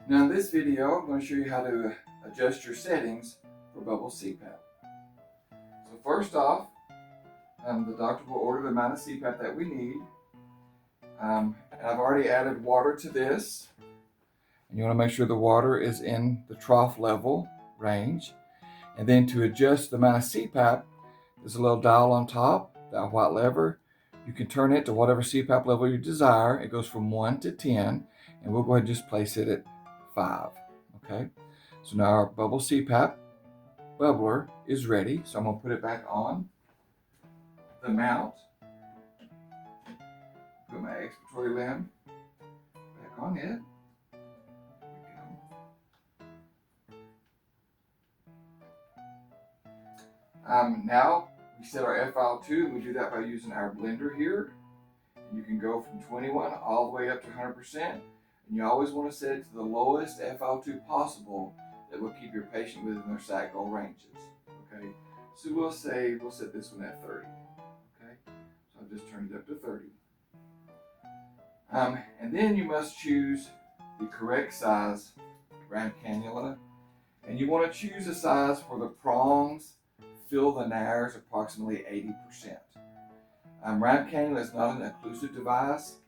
Now in this video, I'm going to show you how to adjust your settings for bubble CPAP. So first off, the doctor will order the amount of CPAP that we need. And I've already added water to this. And you want to make sure the water is in the trough level range. And then to adjust the amount of CPAP, there's a little dial on top, that white lever. You can turn it to whatever CPAP level you desire. It goes from 1 to 10, and we'll go ahead and just place it at 5. Okay, so now our bubble CPAP bubbler is ready. So I'm going to put it back on the mount. Put my expiratory limb back on it. Now we set our FiO2. We do that by using our blender here. You can go from 21 all the way up to 100%. And you always want to set it to the lowest FiO2 possible that will keep your patient within their sat goal ranges. Okay, so we'll set this one at 30. Okay, so I've just turned it up to 30. And then you must choose the correct size round cannula. And you want to choose a size for the prongs fill the nares approximately 80%. Round cannula is not an occlusive device,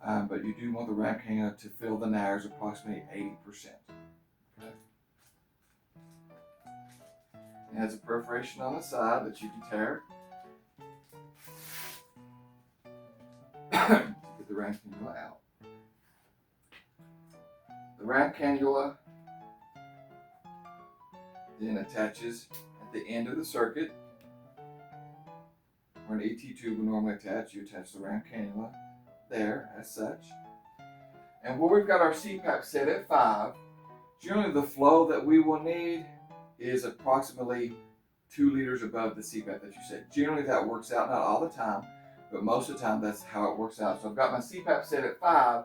but you do want the round cannula to fill the nares approximately 80%. Okay. It has a perforation on the side that you can tear to get the round cannula out. The round cannula then attaches at the end of the circuit where an ET tube would normally attach. You attach the round cannula there as such. And where we've got our CPAP set at 5, generally the flow that we will need is approximately 2 liters above the CPAP that you set. Generally that works out, not all the time, but most of the time that's how it works out. So I've got my CPAP set at 5,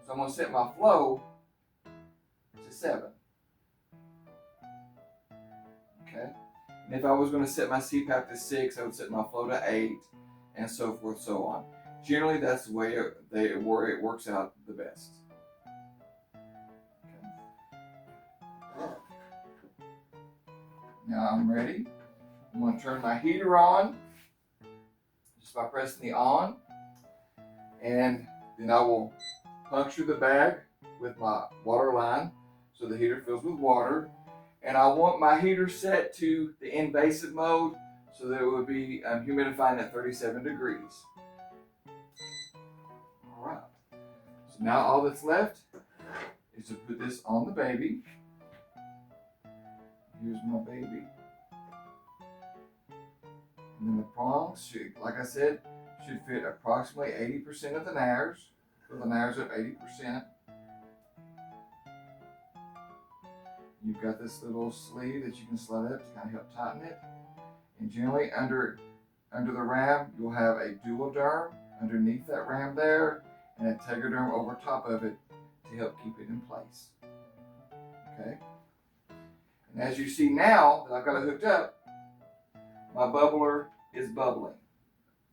so I'm going to set my flow to 7. Okay. And if I was going to set my CPAP to 6, I would set my flow to 8, and so forth, so on. Generally, that's the way it works out the best. Okay. Now I'm ready. I'm going to turn my heater on just by pressing the on, and then I will puncture the bag with my water line so the heater fills with water. And I want my heater set to the invasive mode so that it would be humidifying at 37 degrees. All right. So now all that's left is to put this on the baby. Here's my baby. And then the prongs should, like I said, should fit approximately 80% of the nares. So the nares up 80%. You've got this little sleeve that you can slide up to kind of help tighten it. And generally under the ram, you'll have a dual derm underneath that ram there and a tegaderm over top of it to help keep it in place. Okay. And as you see now that I've got it hooked up, my bubbler is bubbling.